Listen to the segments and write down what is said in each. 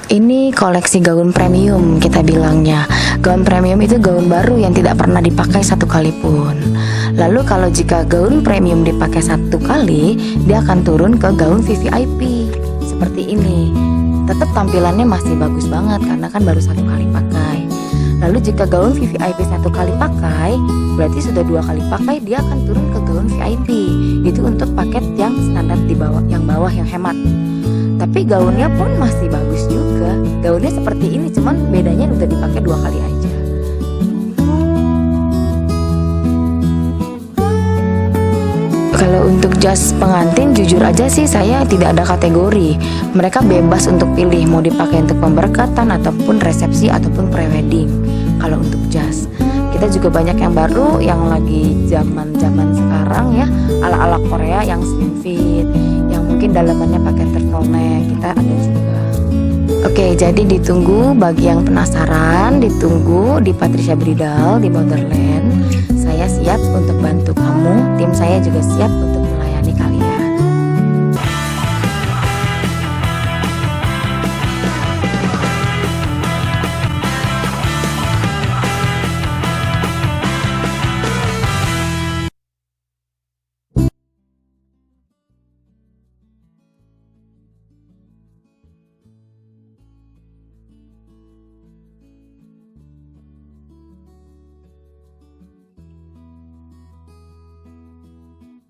Ini koleksi gaun premium kita bilangnya. Gaun premium itu gaun baru yang tidak pernah dipakai satu kali pun. Lalu kalau jika gaun premium dipakai satu kali, dia akan turun ke gaun VVIP seperti ini. Tetap tampilannya masih bagus banget karena kan baru satu kali pakai. Lalu jika gaun VVIP satu kali pakai, berarti sudah dua kali pakai, dia akan turun ke gaun VIP. Itu untuk paket yang standar di bawah, yang hemat. Tapi gaunnya pun masih bagus juga. Gaunnya seperti ini, cuman bedanya udah dipakai dua kali aja. Kalau untuk jas pengantin, jujur aja sih saya tidak ada kategori. Mereka bebas untuk pilih mau dipakai untuk pemberkatan ataupun resepsi ataupun prewedding. Kalau untuk jas, kita juga banyak yang baru yang lagi zaman sekarang ya, ala-ala Korea yang slim fit, yang mungkin dalamannya pakai turtleneck, kita ada juga. Oke, jadi ditunggu bagi yang penasaran, ditunggu di Patricia Bridal di Motherland. Saya siap untuk bantu kamu, tim saya juga siap untuk melayani kalian.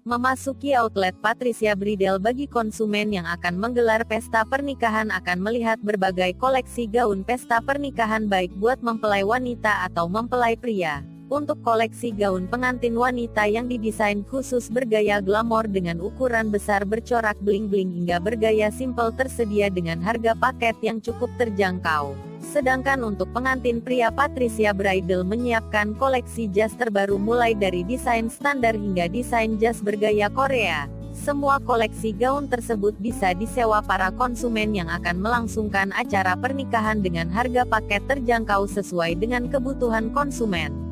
Memasuki outlet Patricia Bridal bagi konsumen yang akan menggelar pesta pernikahan akan melihat berbagai koleksi gaun pesta pernikahan baik buat mempelai wanita atau mempelai pria. Untuk koleksi gaun pengantin wanita yang didesain khusus bergaya glamor dengan ukuran besar bercorak bling-bling hingga bergaya simple tersedia dengan harga paket yang cukup terjangkau. Sedangkan untuk pengantin pria, Patricia Bridal menyiapkan koleksi jas terbaru mulai dari desain standar hingga desain jas bergaya Korea. Semua koleksi gaun tersebut bisa disewa para konsumen yang akan melangsungkan acara pernikahan dengan harga paket terjangkau sesuai dengan kebutuhan konsumen.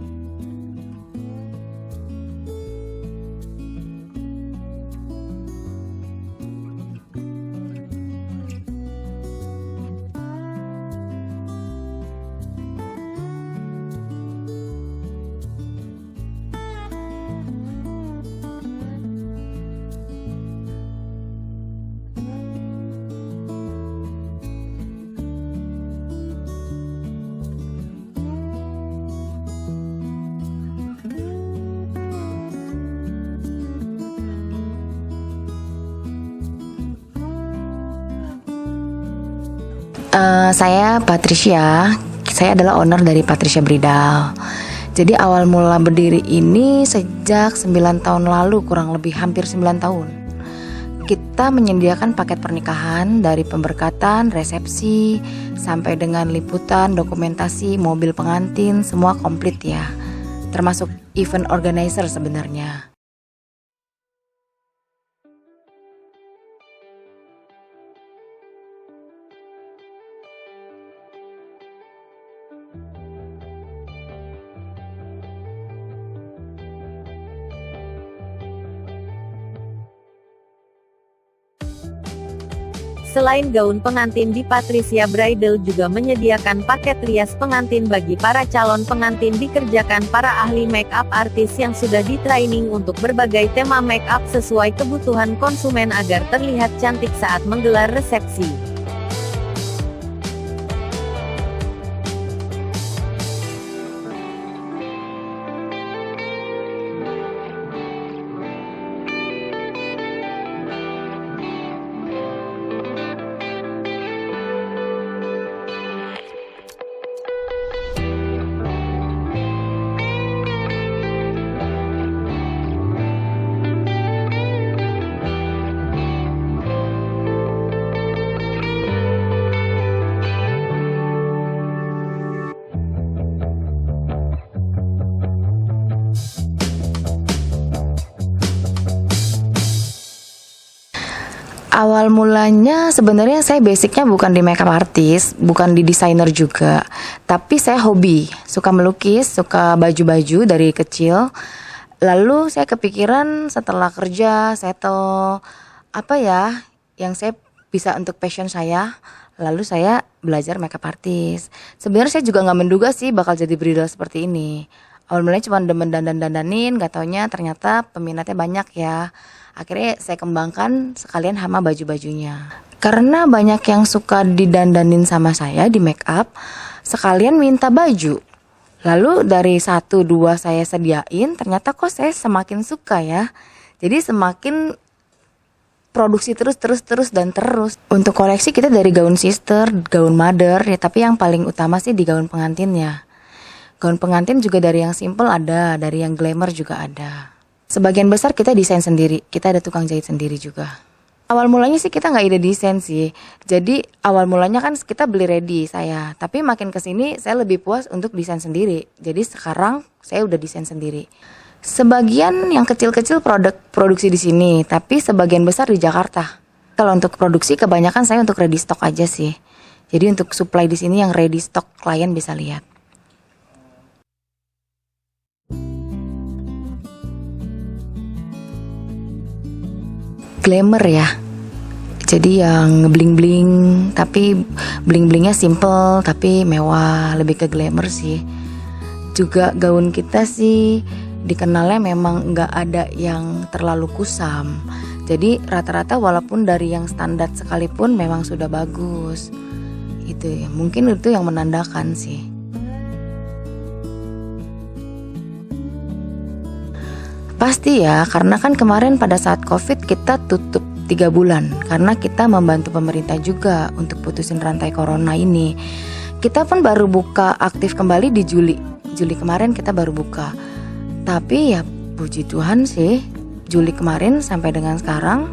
Saya Patricia, saya adalah owner dari Patricia Bridal. Jadi awal mula berdiri ini sejak 9 tahun lalu, kurang lebih hampir 9 tahun. Kita menyediakan paket pernikahan dari pemberkatan, resepsi, sampai dengan liputan, dokumentasi, mobil pengantin, semua komplit ya. Termasuk event organizer sebenarnya. Selain gaun pengantin, di Patricia Bridal juga menyediakan paket rias pengantin bagi para calon pengantin, dikerjakan para ahli make up artis yang sudah di-training untuk berbagai tema make up sesuai kebutuhan konsumen agar terlihat cantik saat menggelar resepsi. Awal mulanya sebenarnya saya basicnya bukan di makeup artist, bukan di desainer juga, tapi saya hobi, suka melukis, suka baju-baju dari kecil. Lalu saya kepikiran setelah kerja, settle, apa ya yang saya bisa untuk passion saya. Lalu saya belajar makeup artist. Sebenarnya saya juga nggak menduga sih bakal jadi bridal seperti ini. Awal mulanya cuma demen dandanin, gak taunya ternyata peminatnya banyak ya. Akhirnya saya kembangkan sekalian sama baju-bajunya. Karena banyak yang suka didandanin sama saya di make up, sekalian minta baju. Lalu dari 1-2 saya sediain, ternyata kok saya semakin suka ya. Jadi semakin produksi terus. Untuk koleksi kita dari gaun sister, gaun mother ya, tapi yang paling utama sih di gaun pengantinnya. Gaun pengantin juga dari yang simple ada, dari yang glamour juga ada. Sebagian besar kita desain sendiri, kita ada tukang jahit sendiri juga. Awal mulanya sih kita nggak ide desain sih. Jadi awal mulanya kan kita beli ready saya, tapi makin kesini saya lebih puas untuk desain sendiri. Jadi sekarang saya udah desain sendiri. Sebagian yang kecil-kecil produksi di sini, tapi sebagian besar di Jakarta. Kalau untuk produksi kebanyakan saya untuk ready stock aja sih. Jadi untuk supply di sini yang ready stock klien bisa lihat. Glamour ya. Jadi yang bling-bling, tapi bling-blingnya simple tapi mewah, lebih ke glamour sih. Juga gaun kita sih dikenalnya memang nggak ada yang terlalu kusam. Jadi rata-rata walaupun dari yang standar sekalipun memang sudah bagus. Itu ya, mungkin itu yang menandakan sih. Pasti ya, karena kan kemarin pada saat COVID kita tutup 3 bulan karena kita membantu pemerintah juga untuk putusin rantai corona ini. Kita pun baru buka aktif kembali di Juli kemarin kita baru buka. Tapi ya puji Tuhan sih, Juli kemarin sampai dengan sekarang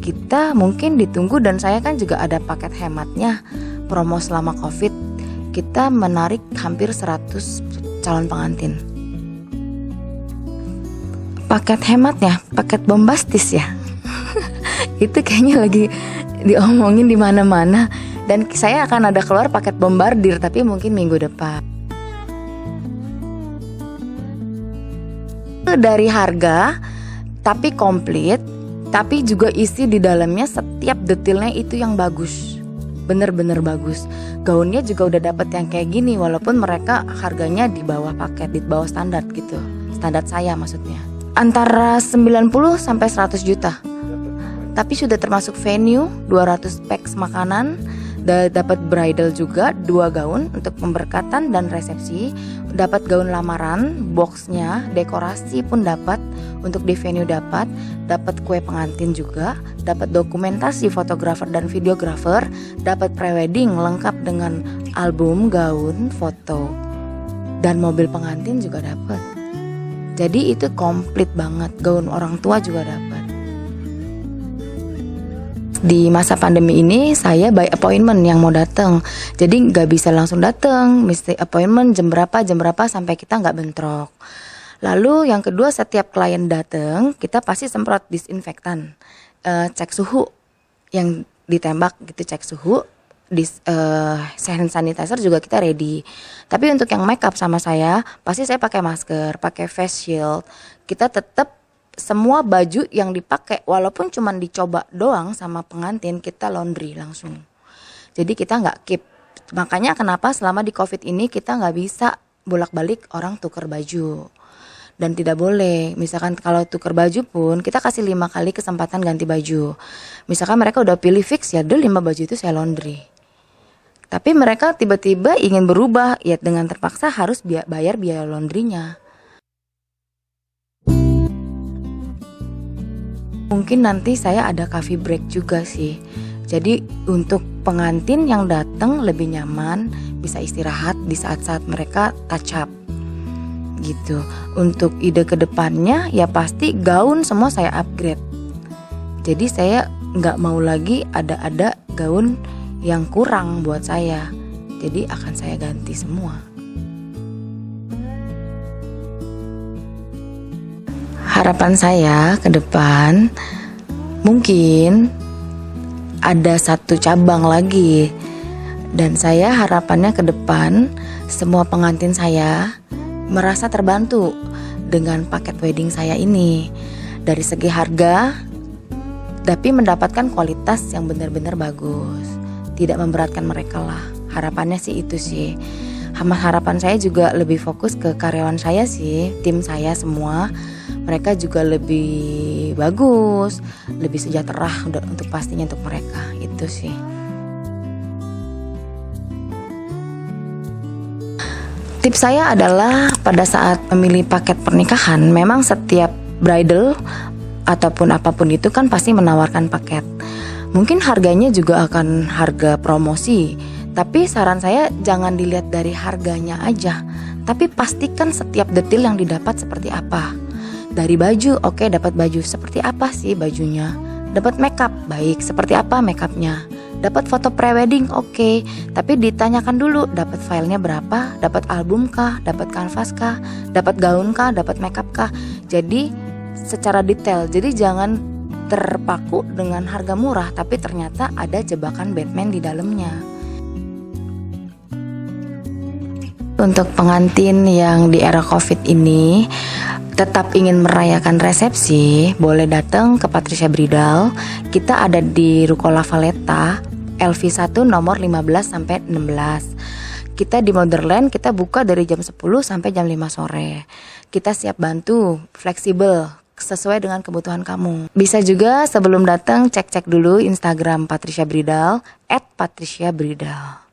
kita mungkin ditunggu, dan saya kan juga ada paket hematnya promo selama COVID. Kita menarik hampir 100 calon pengantin. Paket hematnya, paket bombastis ya. Itu kayaknya lagi diomongin di mana-mana, dan saya akan ada keluar paket bombardir tapi mungkin minggu depan. Dari harga tapi komplit, tapi juga isi di dalamnya setiap detailnya itu yang bagus, bener-bener bagus. Gaunnya juga udah dapet yang kayak gini, walaupun mereka harganya di bawah paket, di bawah standar gitu, standar saya maksudnya. Antara 90 sampai 100 juta. Tapi sudah termasuk venue, 200 packs makanan, dapat bridal juga 2 gaun untuk pemberkatan dan resepsi, dapat gaun lamaran, boxnya, dekorasi pun dapat untuk di venue dapat kue pengantin juga, dapat dokumentasi fotografer dan videografer, dapat prewedding lengkap dengan album, gaun, foto, dan mobil pengantin juga dapat. Jadi itu komplit banget, gaun orang tua juga dapat. Di masa pandemi ini saya by appointment yang mau datang, jadi nggak bisa langsung datang, mesti appointment jam berapa sampai kita nggak bentrok. Lalu yang kedua, setiap klien datang kita pasti semprot disinfektan, cek suhu yang ditembak gitu, cek suhu, hand sanitizer juga kita ready. Tapi untuk yang makeup sama saya pasti saya pakai masker, pakai face shield. Kita tetap semua baju yang dipakai walaupun cuma dicoba doang sama pengantin kita laundry langsung. Jadi kita nggak keep. Makanya kenapa selama di COVID ini kita nggak bisa bolak-balik orang tuker baju. Dan tidak boleh, misalkan kalau tuker baju pun kita kasih 5 kali kesempatan ganti baju. Misalkan mereka udah pilih fix, ya udah 5 baju itu saya laundry. Tapi mereka tiba-tiba ingin berubah, ya dengan terpaksa harus bayar biaya laundrynya. Mungkin nanti saya ada coffee break juga sih. Jadi untuk pengantin yang datang lebih nyaman, bisa istirahat di saat-saat mereka touch up gitu. Untuk ide kedepannya ya pasti gaun semua saya upgrade. Jadi saya nggak mau lagi ada gaun yang kurang buat saya. Jadi akan saya ganti semua. Harapan saya ke depan mungkin ada 1 cabang lagi, dan saya harapannya ke depan semua pengantin saya merasa terbantu dengan paket wedding saya ini dari segi harga, tapi mendapatkan kualitas yang benar-benar bagus. tidak memberatkan mereka lah. Harapannya sih itu sih. Harapan saya juga lebih fokus ke karyawan saya sih, tim saya semua. Mereka juga lebih bagus, lebih sejahtera untuk pastinya untuk mereka. Itu sih. Tips saya adalah pada saat memilih paket pernikahan, memang setiap bridal ataupun apapun itu kan pasti menawarkan paket. Mungkin harganya juga akan harga promosi, tapi saran saya jangan dilihat dari harganya aja, tapi pastikan setiap detail yang didapat seperti apa. Dari baju, oke, dapat baju seperti apa sih bajunya. Dapat makeup, baik, seperti apa makeupnya. Dapat foto prewedding, oke, tapi ditanyakan dulu dapat filenya berapa, dapat album kah, dapat kanvas kah, dapat gaun kah, dapat makeup kah. Jadi secara detail, jadi jangan terpaku dengan harga murah tapi ternyata ada jebakan Batman di dalamnya. Untuk pengantin yang di era Covid ini tetap ingin merayakan resepsi, boleh datang ke Patricia Bridal. Kita ada di Ruko La Valletta, LV1 nomor 15 sampai 16. Kita di Motherland, kita buka dari jam 10 sampai jam 5 sore. Kita siap bantu, fleksibel, sesuai dengan kebutuhan kamu. Bisa juga sebelum datang cek-cek dulu Instagram Patricia Bridal @patriciabridal.